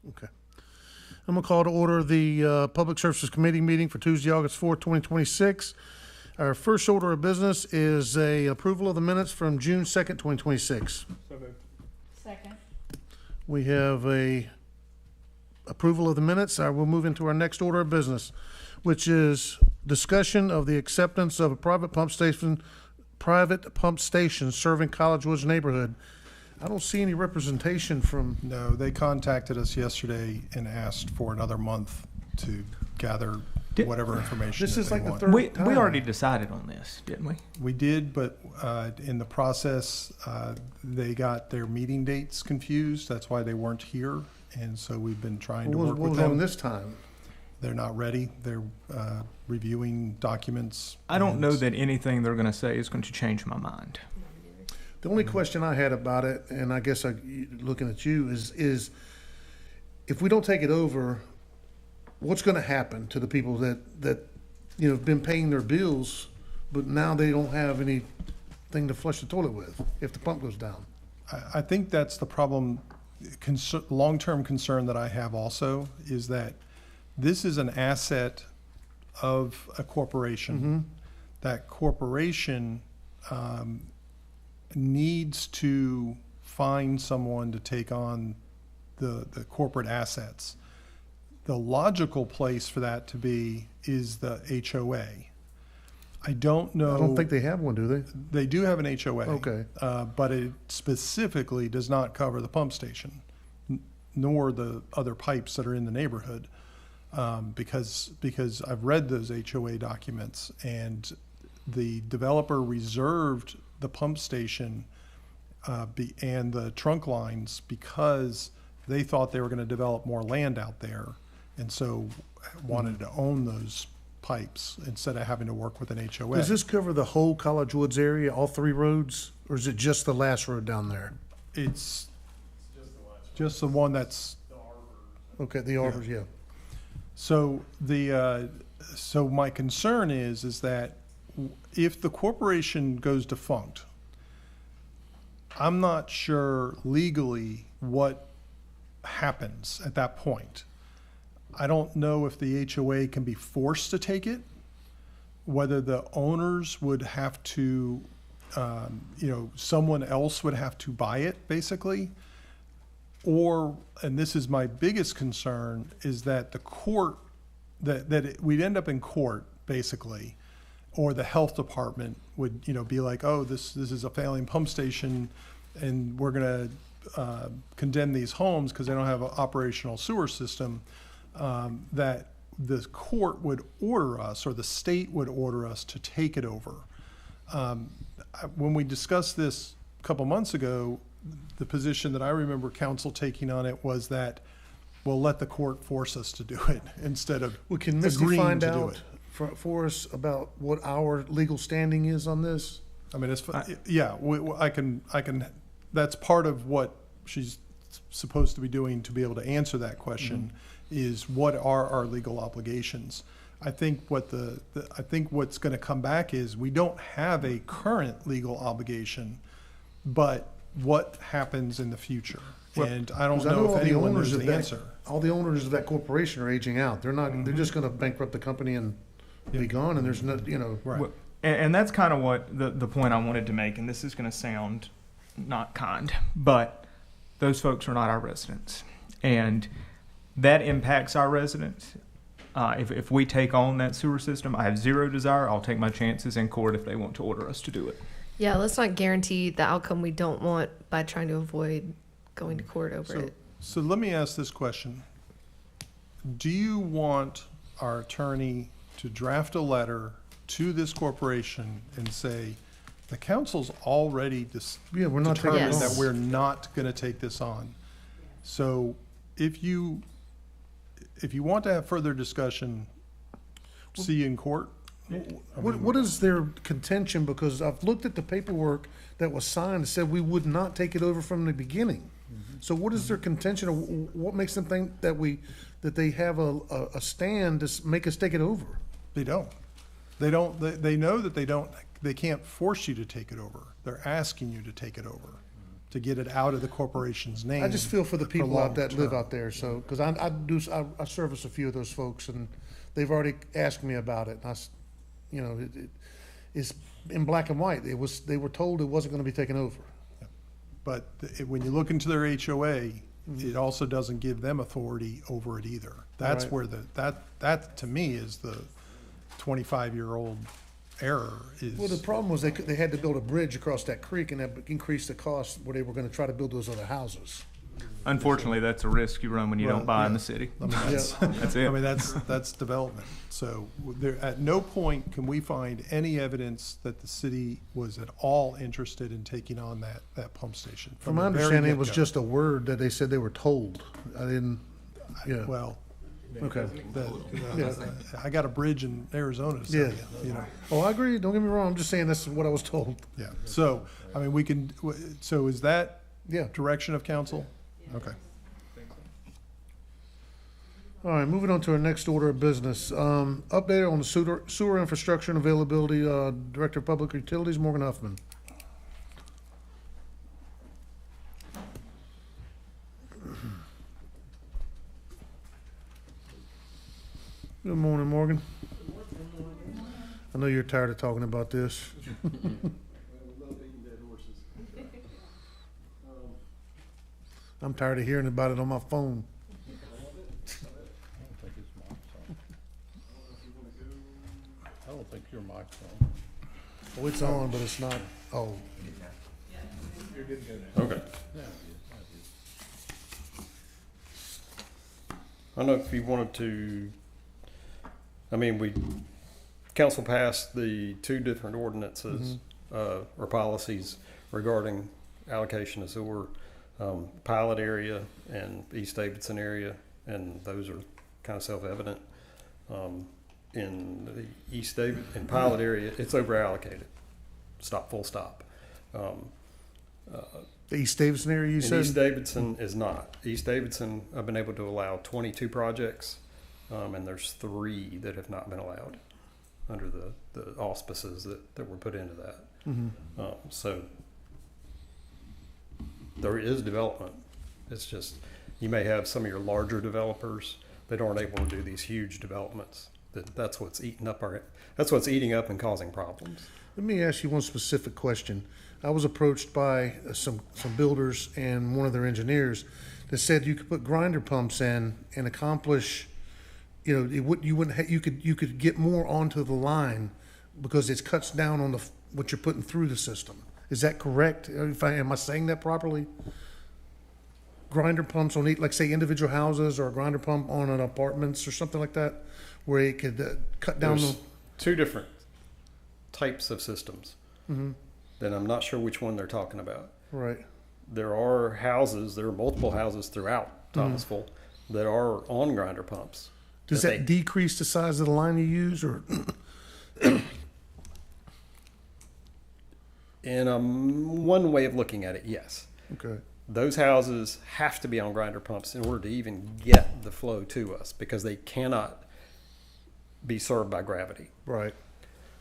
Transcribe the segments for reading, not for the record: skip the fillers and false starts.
Okay. I'm going to call to order the Public Services Committee meeting for Tuesday, August 4th, 2026. Our first order of business is a approval of the minutes from June 2nd, 2026. Second. We have a approval of the minutes. I will move into our next order of business, which is discussion of the acceptance of a private pump station serving College Woods neighborhood. I don't see any representation from. No, they contacted us yesterday and asked for another month to gather whatever information This that is they like the want. third We time. already decided on this, didn't we? We did, but in the process, they got their meeting dates confused. That's why they weren't here. And so we've been trying to What work was with on them. this time? They're not ready. They're reviewing documents. I don't and know that anything they're going to say is going to change my mind. The only question I had about it, and I guess looking at you, is if we don't take it over, what's going to happen to the people that have been paying their bills, but now they don't have anything to flush the toilet with if the pump goes down? I think that's the problem. Long-term concern that I have also is that this is an asset of a corporation. Mm-hmm. That corporation needs to find someone to take on the corporate assets. The logical place for that to be is the HOA. I don't know. I don't think they have one, do they? They do have an HOA. Okay. But it specifically does not cover the pump station, nor the other pipes that are in the neighborhood. Because I've read those HOA documents, and the developer reserved the pump station and the trunk lines because they thought they were going to develop more land out there, and so wanted to own those pipes instead of having to work with an HOA. Does this cover the whole College Woods area, all three roads, or is it just the last road down there? It's just the one that's. Okay, the arbors, yeah. So so my concern is that if the corporation goes defunct, I'm not sure legally what happens at that point. I don't know if the HOA can be forced to take it, whether the owners would have to, someone else would have to buy it, basically. Or, and this is my biggest concern, is that the court, we'd end up in court, basically, or the health department would, be like, oh, this is a failing pump station, and we're going to condemn these homes because they don't have an operational sewer system, that the court would order us, or the state would order us to take it over. When we discussed this a couple months ago, the position that I remember council taking on it was that we'll let the court force us to do it instead of Well, can Misty agreeing find to do out it. for us about what our legal standing is on this? I mean, I can, that's part of what she's supposed to be doing to be able to answer that question, is what are our legal obligations? I think I think what's going to come back is we don't have a current legal obligation, but what happens in the future? And I don't know if anyone knows the answer. All the owners of that corporation are aging out. They're not. They're just going to bankrupt the company and be gone. And there's no, Right. Well, and that's kind of what the point I wanted to make, and this is going to sound not kind, but those folks are not our residents. And that impacts our residents. If we take on that sewer system, I have zero desire. I'll take my chances in court if they want to order us to do it. Yeah, let's not guarantee the outcome we don't want by trying to avoid going to court over it. So let me ask this question. Do you want our attorney to draft a letter to this corporation and say, the council's already we're not taking it determined Yes. that we're not going to take this on. So if you want to have further discussion, see you in court. What is their contention? Because I've looked at the paperwork that was signed that said we would not take it over from the beginning. So what is their contention, or what makes them think that they have a stand to make us take it over? They don't. They know that they can't force you to take it over. They're asking you to take it over. to get it out of the corporation's name. I just feel for the people out that live long-term. out there, so, because I service a few of those folks, and they've already asked me about it, and you know, it's in black and white. They were told it wasn't gonna be taken over. But when you look into their HOA, it also doesn't give them authority over it either. That's Right. where that to me is the 25-year-old error is. Well, the problem was they had to build a bridge across that creek, and that increased the cost where they were gonna try to build those other houses. Unfortunately, that's a risk you run when you Well, don't buy in yeah. the city. I mean, that's, That's it. I mean, that's development. So there, at no point can we find any evidence that the city was at all interested in taking on that pump station. From the my very understanding, it was get-go. just a word that they said they were told. I didn't, yeah, Well, okay. yeah, I got a bridge in Arizona to sell Yeah. you, you know. Oh, I agree, don't get me wrong, I'm just saying that's what I was told. Yeah, so, I mean, so is that Yeah. direction of council? Okay. All right, moving on to our next order of business. Update on the sewer infrastructure and availability, Director of Public Utilities, Morgan Huffman. Good morning, Morgan. I know you're tired of talking about this. I'm tired of hearing about it on my phone. I don't think your mic's on. Oh, it's on, but it's not, oh. Okay. I don't know if you wanted to, I mean, council passed the two different ordinances, or policies regarding allocation of sewer, pilot area and East Davidson area, and those are kind of self-evident. In the East Davidson, in pilot area, it's over allocated, full stop. The East Davidson area, you And East said? Davidson is not. East Davidson, I've been able to allow 22 projects, and there's 3 that have not been allowed under the auspices that were put into that. So there is development. It's just, you may have some of your larger developers that aren't able to do these huge developments. That's what's eating up and causing problems. Let me ask you one specific question. I was approached by some builders and one of their engineers that said you could put grinder pumps in and accomplish, you know, you could get more onto the line because it cuts down on what you're putting through the system. Is that correct? Am I saying that properly? Grinder pumps on, like say individual houses, or a grinder pump on an apartments or something like that, where it could cut down There's the. 2 different types of systems. Then I'm not sure which one they're talking about. Right. There are multiple houses throughout Thomasville that are on grinder pumps. Does that that decrease the size of the line you use, or? In one way of looking at it, yes. Okay. Those houses have to be on grinder pumps in order to even get the flow to us because they cannot be served by gravity. Right.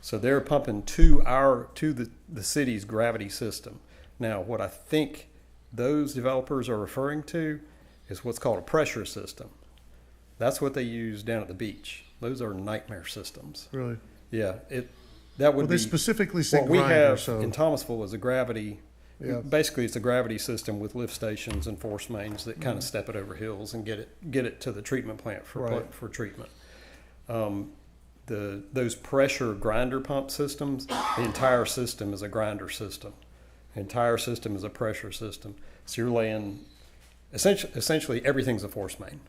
So they're pumping to the city's gravity system. Now, what I think those developers are referring to is what's called a pressure system. That's what they use down at the beach. Those are nightmare systems. Really? Yeah, that would Well, they be specifically said what we grinder, have so. in Thomasville is a gravity. Yeah. Basically, it's a gravity system with lift stations and force mains that kind of step it over hills and get it to the treatment plant Right. for treatment. Those pressure grinder pump systems, the entire system is a grinder system. The entire system is a pressure system. So you're laying essentially everything's a force main.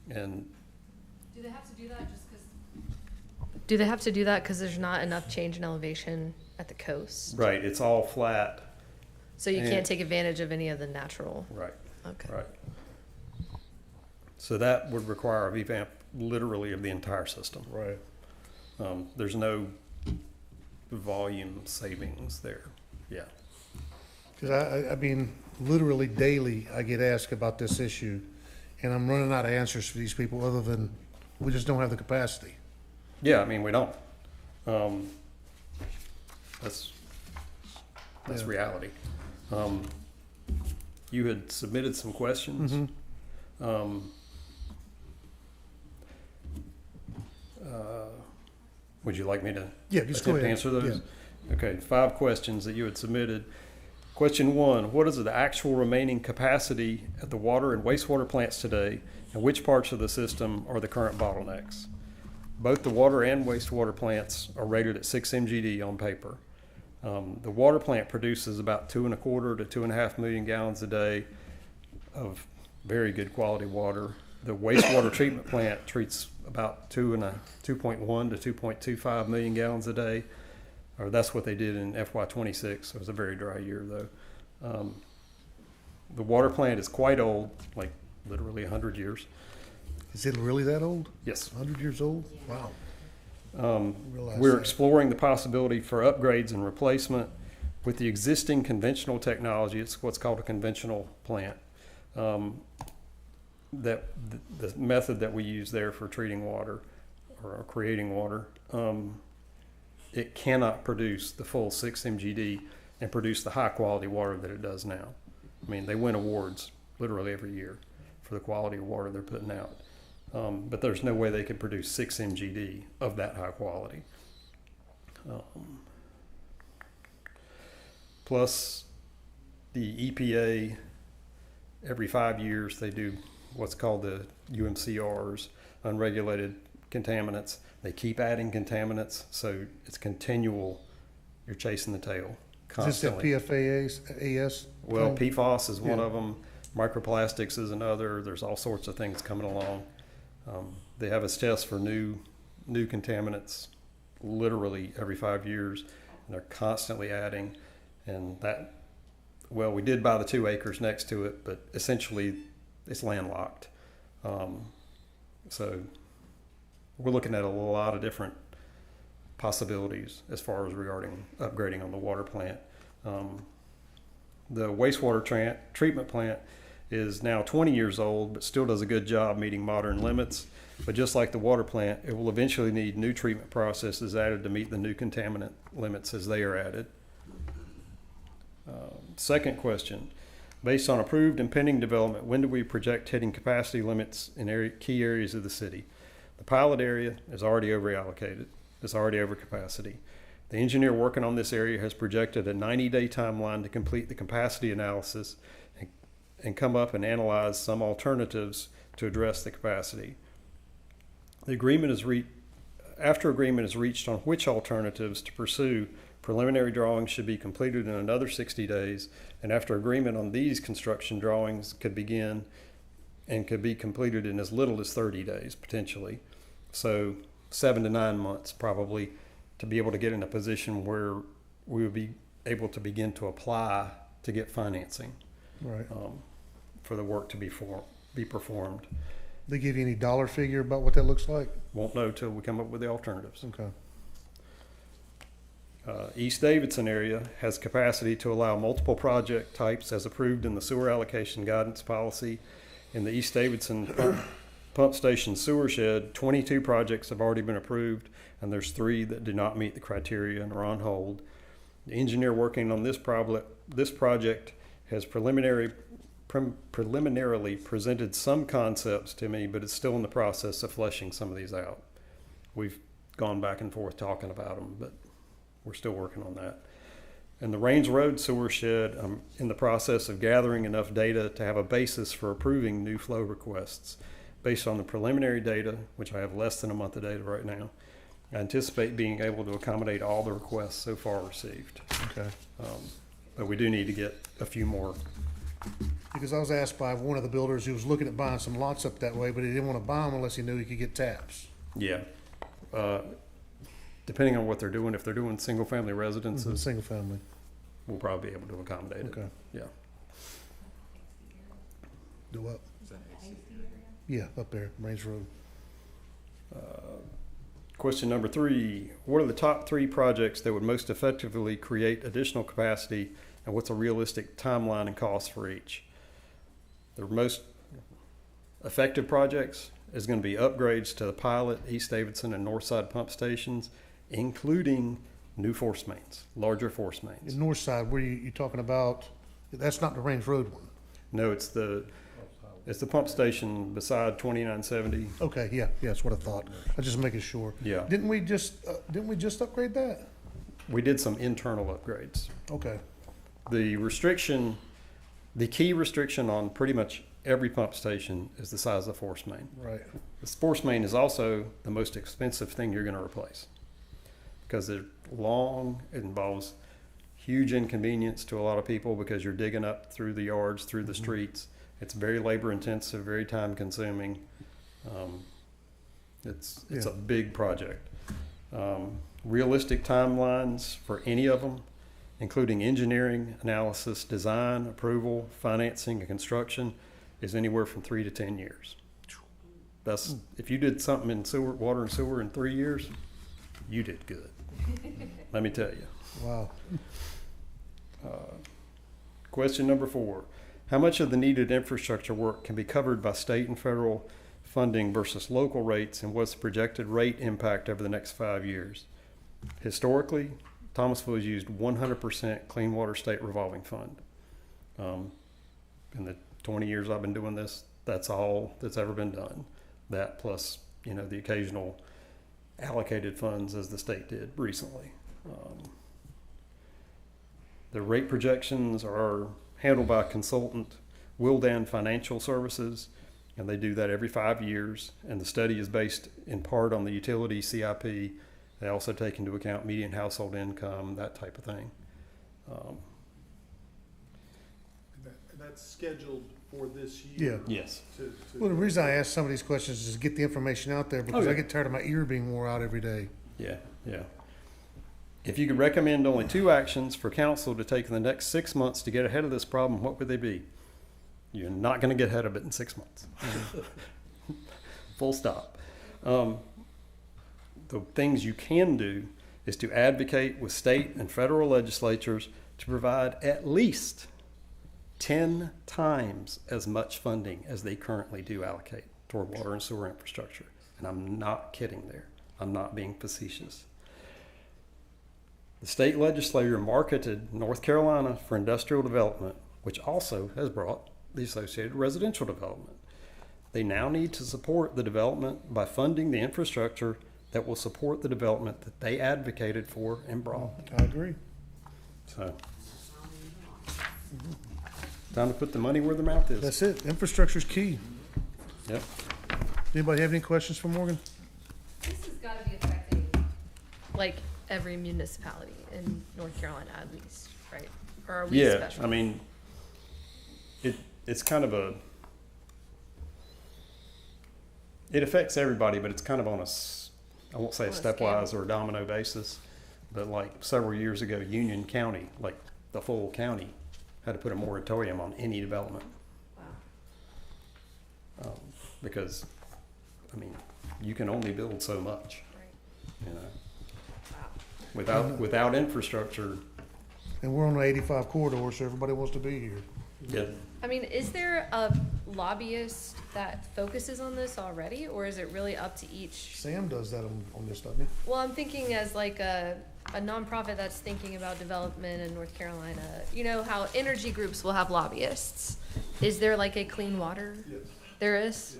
And Do they have to do that just because? Do they have to do that because there's not enough change in elevation at the coast? right, it's all flat. So you And- can't take advantage of any of the natural. Right. Okay. Right. So that would require a revamp literally of the entire system. Right. There's no volume savings there. Yeah. Because I mean, literally daily, I get asked about this issue, and I'm running out of answers for these people other than we just don't have the capacity. Yeah, I mean, we don't. That's Yeah. reality. You had submitted some questions. Um, would you like me to Yeah, just go attempt to ahead. answer those? Okay, 5 questions that you had submitted. Question 1, what is the actual remaining capacity at the water and wastewater plants today, and which parts of the system are the current bottlenecks? Both the water and wastewater plants are rated at 6 MGD on paper. The water plant produces about 2.25 to 2.5 million gallons a day of very good quality water. The wastewater treatment plant treats about 2.1 to 2.25 million gallons a day, or that's what they did in FY26. It was a very dry year though. The water plant is quite old, like literally 100 years. Is it really that old? Yes. 100 years old? Wow. Realize We're that. exploring the possibility for upgrades and replacement with the existing conventional technology. It's what's called a conventional plant. That the method that we use there for treating water or creating water, it cannot produce the full 6 MGD and produce the high quality water that it does now. I mean, they win awards literally every year for the quality of water they're putting out. But there's no way they could produce 6 MGD of that high quality. Plus, the EPA, every 5 years, they do what's called the UMCRs, unregulated contaminants. They keep adding contaminants, so it's continual. You're chasing the tail Is this the constantly. PFAS? Well, thing? PFAS is one Yeah. of them. Microplastics is another. There's all sorts of things coming along. They have us test for new contaminants literally every 5 years, and they're constantly adding. And that, well, we did buy the 2 acres next to it, but essentially it's landlocked. So we're looking at a lot of different possibilities as far as regarding upgrading on the water plant. The wastewater treatment plant is now 20 years old, but still does a good job meeting modern limits. But just like the water plant, it will eventually need new treatment processes added to meet the new contaminant limits as they are added. Second question, based on approved and pending development, when do we project hitting capacity limits in key areas of the city? The pilot area is already over-allocated. It's already over capacity. The engineer working on this area has projected a 90-day timeline to complete the capacity analysis and come up and analyze some alternatives to address the capacity. After agreement is reached on which alternatives to pursue, preliminary drawings should be completed in another 60 days, and after agreement on these, construction drawings could begin and could be completed in as little as 30 days, potentially. So 7 to 9 months probably to be able to get in a position where we would be able to begin to apply to get financing Right. for the work to be performed. They give you any dollar figure about what that looks like? Won't know till we come up with the alternatives. Okay. East Davidson area has capacity to allow multiple project types as approved in the sewer allocation guidance policy. In the East Davidson pump station sewer shed, 22 projects have already been approved, and there's 3 that do not meet the criteria and are on hold. The engineer working on this project has preliminarily presented some concepts to me, but it's still in the process of fleshing some of these out. We've gone back and forth talking about them, but we're still working on that. And the Rains Road sewer shed, I'm in the process of gathering enough data to have a basis for approving new flow requests. Based on the preliminary data, which I have less than a month of data right now, I anticipate being able to accommodate all the requests so far received. Okay. But we do need to get a few more. Because I was asked by one of the builders who was looking at buying some lots up that way, but he didn't want to buy them unless he knew he could get taps. Yeah. Depending on what they're doing, if they're doing single-family residences, Single family. we'll probably be able to accommodate it. Okay. Yeah. Do what? Yeah, up there, Range Road. Question number 3, what are the top 3 projects that would most effectively create additional capacity, and what's a realistic timeline and cost for each? The most effective projects is going to be upgrades to the pilot, East Davidson, and Northside pump stations, including new force mains, larger force mains. In North Side, where you talking about That's not the Range Road one. No, it's the pump station beside 2970. Okay, yeah, that's what I thought. I was just making sure. Yeah. Didn't we just upgrade that? We did some internal upgrades. Okay, The key restriction on pretty much every pump station is the size of the force main. right. The force main is also the most expensive thing you're going to replace because they're long. It involves huge inconvenience to a lot of people because you're digging up through the yards, through the streets. It's very labor intensive, very time consuming. It's Yeah. a big project. Realistic timelines for any of them, including engineering, analysis, design, approval, financing, and construction, is anywhere from 3 to 10 years. That's if you did something in water and sewer in 3 years, you did good. Let me tell you. Wow. Question number 4. How much of the needed infrastructure work can be covered by state and federal funding versus local rates, and what's the projected rate impact over the next 5 years? Historically, Thomasville has used 100% Clean Water State Revolving Fund. In the 20 years I've been doing this, that's all that's ever been done. That plus, the occasional allocated funds as the state did recently. The rate projections are handled by a consultant, Wildan Financial Services, and they do that every 5 years. And the study is based in part on the utility CIP. They also take into account median household income, that type of thing. That's scheduled for this year. Yeah. Yes. Well, the reason I ask some of these questions is to get the information out there because yeah. I get tired of my ear being wore out every day. Yeah. If you could recommend only 2 actions for council to take in the next 6 months to get ahead of this problem, what would they be? You're not going to get ahead of it in 6 months. Full stop. The things you can do is to advocate with state and federal legislatures to provide at least 10 times as much funding as they currently do allocate toward water and sewer infrastructure. And I'm not kidding there. I'm not being facetious. The state legislature marketed North Carolina for industrial development, which also has brought the associated residential development. They now need to support the development by funding the infrastructure that will support the development that they advocated for and brought. I agree. So, time to put the money where the mouth is. That's it. Infrastructure's key. Yep. Anybody have any questions for Morgan? This has got to be affecting, like, every municipality in North Carolina at least, right? Or are we Yeah, special? I mean, it's kind of it affects everybody, but it's kind of on I won't say a On a stepwise or a domino basis, but like several years ago, Union County, like the full county, had to put a moratorium on any development. Wow. Because, I mean, you can only build so much, Right. Wow. Wow. Without infrastructure. And we're on the 85 corridor, so everybody wants to be here. Yeah. I mean, is there a lobbyist that focuses on this already, or is it really up to each? Sam does that on this, doesn't he? Well, I'm thinking as like a nonprofit that's thinking about development in North Carolina. You know how energy groups will have lobbyists. Is there like a clean water? Yes. There is?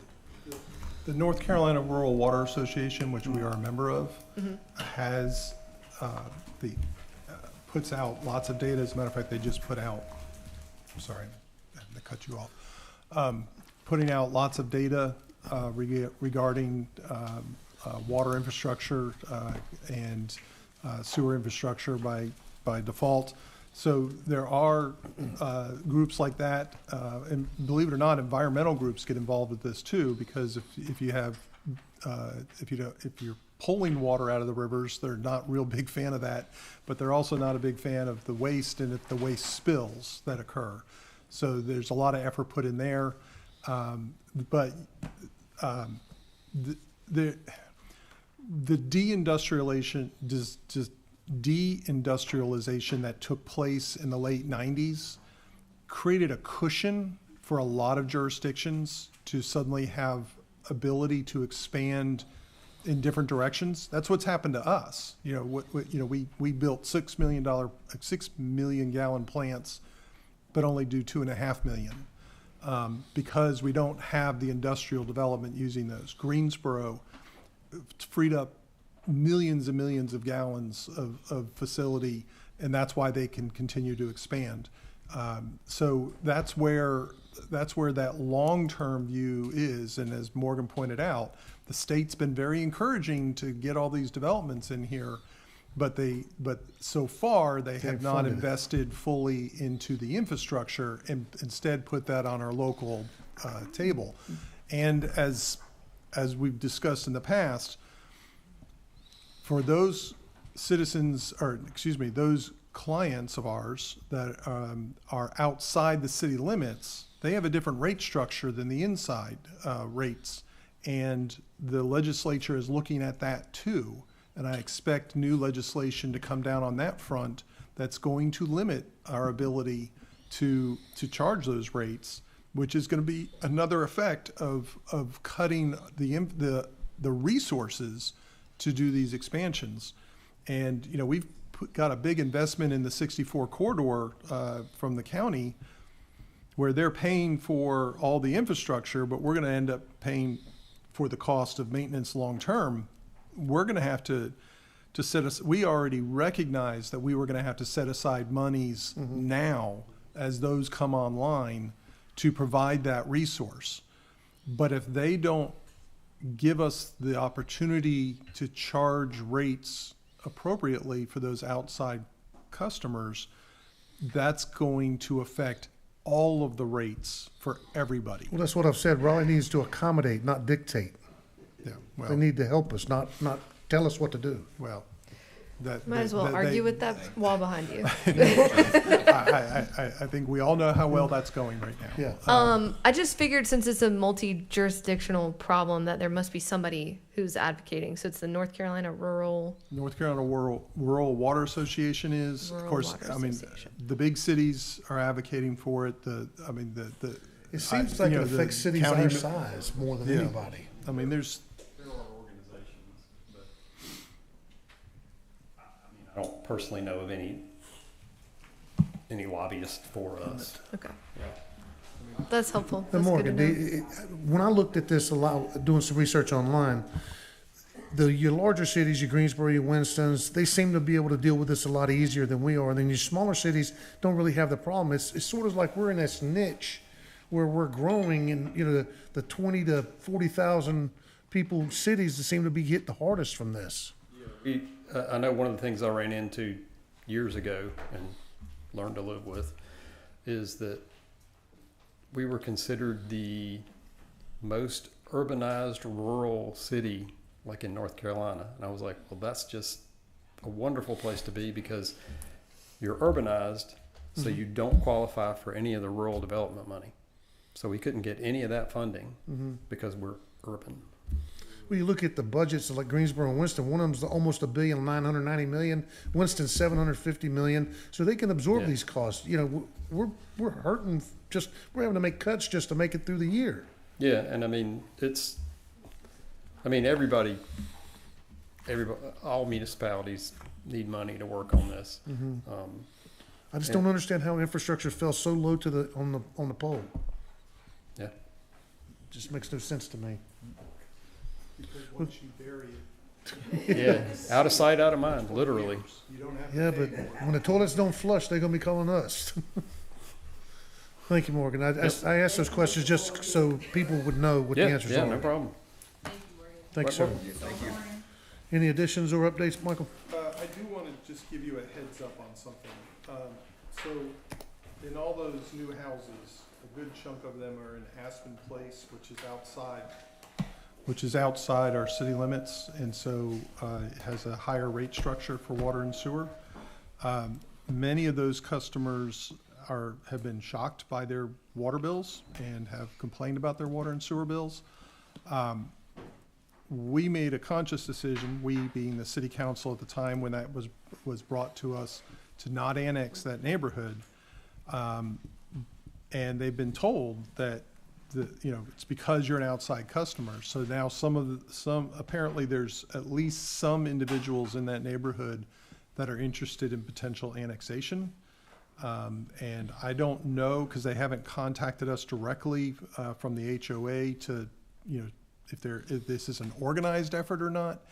The North Carolina Rural Water Association, which we are a member of, Mm-hmm. has puts out lots of data. As a matter of fact, they just put out, I'm sorry, I had to cut you off, putting out lots of data regarding water infrastructure and sewer infrastructure by default. So there are groups like that, and believe it or not, environmental groups get involved with this too, because if you're pulling water out of the rivers, they're not real big fan of that, but they're also not a big fan of the waste and if the waste spills that occur. So there's a lot of effort put in there, but the deindustrialization that took place in the late 90s created a cushion for a lot of jurisdictions to suddenly have ability to expand in different directions. That's what's happened to us. We built $6 million gallon plants but only do 2.5 million. Because we don't have the industrial development using those. Greensboro freed up millions and millions of gallons of facility, and that's why they can continue to expand. So that's where that long-term view is. And as Morgan pointed out, the state's been very encouraging to get all these developments in here, but so far they have not funded it. invested fully into the infrastructure and instead put that on our local table. And as we've discussed in the past, for those citizens, or excuse me, those clients of ours that are outside the city limits, they have a different rate structure than the inside rates. And the legislature is looking at that too. And I expect new legislation to come down on that front that's going to limit our ability to charge those rates, which is going to be another effect of cutting the resources to do these expansions. And, you know, we've got a big investment in the 64 corridor from the county, where they're paying for all the infrastructure, but we're going to end up paying for the cost of maintenance long-term. We're going to have to we already recognized that we were going to have to set aside monies now as those come online to provide that resource. But if they don't give us the opportunity to charge rates appropriately for those outside customers, that's going to affect all of the rates for everybody. Well, that's what I've said. Raleigh needs to accommodate, not dictate. Yeah, They well, need to help us, not tell us what to do. well, that. Might as well argue with that wall behind you. I think we all know how well that's going right now. Yeah. I just figured since it's a multi-jurisdictional problem that there must be somebody who's advocating. So it's the North Carolina Rural. North Carolina Rural Water Association is, of Rural course, Water I mean, Association. the big cities are advocating for it. It seems like it affects cities our size more than Yeah. anybody. I mean, there's, There are organizations, but I don't personally know of any lobbyists for us. Okay. That's helpful. And That's good to Morgan, know. when I looked at this a lot, doing some research online, your larger cities, your Greensboro, your Winstons, they seem to be able to deal with this a lot easier than we are. And then your smaller cities don't really have the problem. It's sort of like we're in this niche where we're growing, and, you know, the 20 to 40,000 people cities that seem to be hit the hardest from this. I know one of the things I ran into years ago and learned to live with is that we were considered the most urbanized rural city, like in North Carolina. And I was like, well, that's just a wonderful place to be, because you're urbanized, so you don't qualify for any of the rural development money. So we couldn't get any of that funding because we're urban. Well, you look at the budgets of like Greensboro and Winston, one of them's almost $1.99 billion, Winston's $750 million, so they can absorb Yeah. these costs. You know, we're hurting, we're having to make cuts just to make it through the year. Yeah, and I mean, everybody, all municipalities need money to work on this. I just Yeah. don't understand how infrastructure fell so low to on the pole. Yeah. Just makes no sense to me. because once you bury it, Yeah, out of sight, out of mind, literally. you don't have to Yeah, pay but for it. when the toilets don't flush, they're gonna be calling us. Thank you, Morgan. I asked those questions just so people would know what the Yeah, answers yeah, are. no problem. Thanks, sir. Thank you. Any additions or updates, Michael? I do want to just give you a heads up on something. So in all those new houses, a good chunk of them are in Aspen Place, which is outside our city limits, and so it has a higher rate structure for water and sewer. Many of those customers have been shocked by their water bills and have complained about their water and sewer bills. We made a conscious decision, we being the city council at the time when that was brought to us, to not annex that neighborhood. And they've been told that it's because you're an outside customer. So now apparently there's at least some individuals in that neighborhood that are interested in potential annexation. And I don't know, because they haven't contacted us directly from the HOA to, if this is an organized effort or not.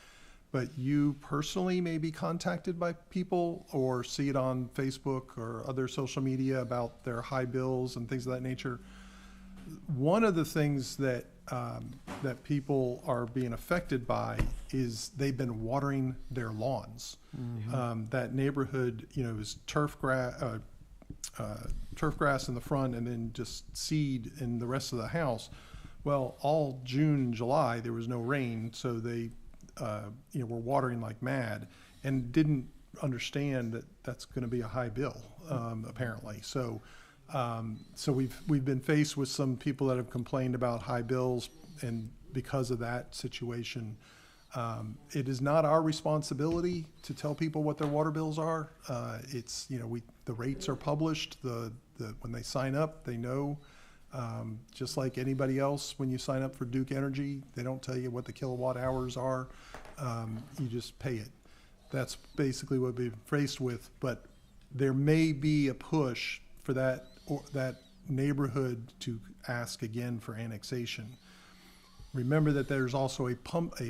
But you personally may be contacted by people or see it on Facebook or other social media about their high bills and things of that nature. One of the things that that people are being affected by is they've been watering their lawns. That neighborhood, is turf grass in the front and then just seed in the rest of the house. Well, all June, July, there was no rain, so they were watering like mad and didn't understand that that's going to be a high bill, apparently. So we've been faced with some people that have complained about high bills, and because of that situation, it is not our responsibility to tell people what their water bills are. It's, the rates are published. When they sign up, they know. Just like anybody else, when you sign up for Duke Energy, they don't tell you what the kilowatt hours are. You just pay it. That's basically what we've been faced with. But there may be a push for that neighborhood to ask again for annexation. Remember that there's also a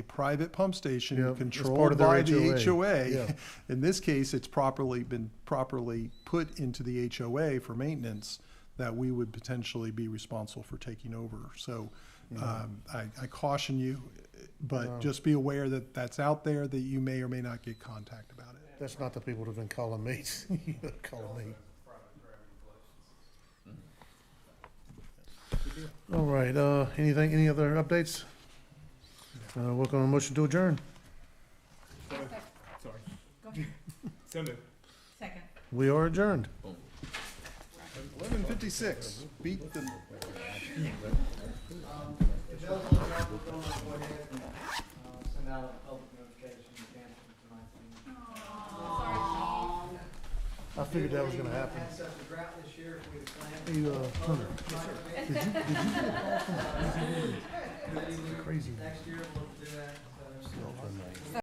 private pump station Yep, it's controlled part of their by the HOA. HOA. Yeah. In this case, it's been properly put into the HOA for maintenance, that we would potentially be responsible for taking over. So I caution you, but just be aware that that's out there, that you may or may not get contact about it. That's not the people that have been calling me. Calling me. All right, any other updates? Working on a motion to adjourn. Sorry. So moved. Second. We are adjourned. 11:56. Beat the. Send out a public notification to cancel tonight's meeting. I figured that was gonna happen. Had such a drought this year, if we'd have planned. Hey, Hunter, did you get a call from? Crazy. Next year, we'll do that. So.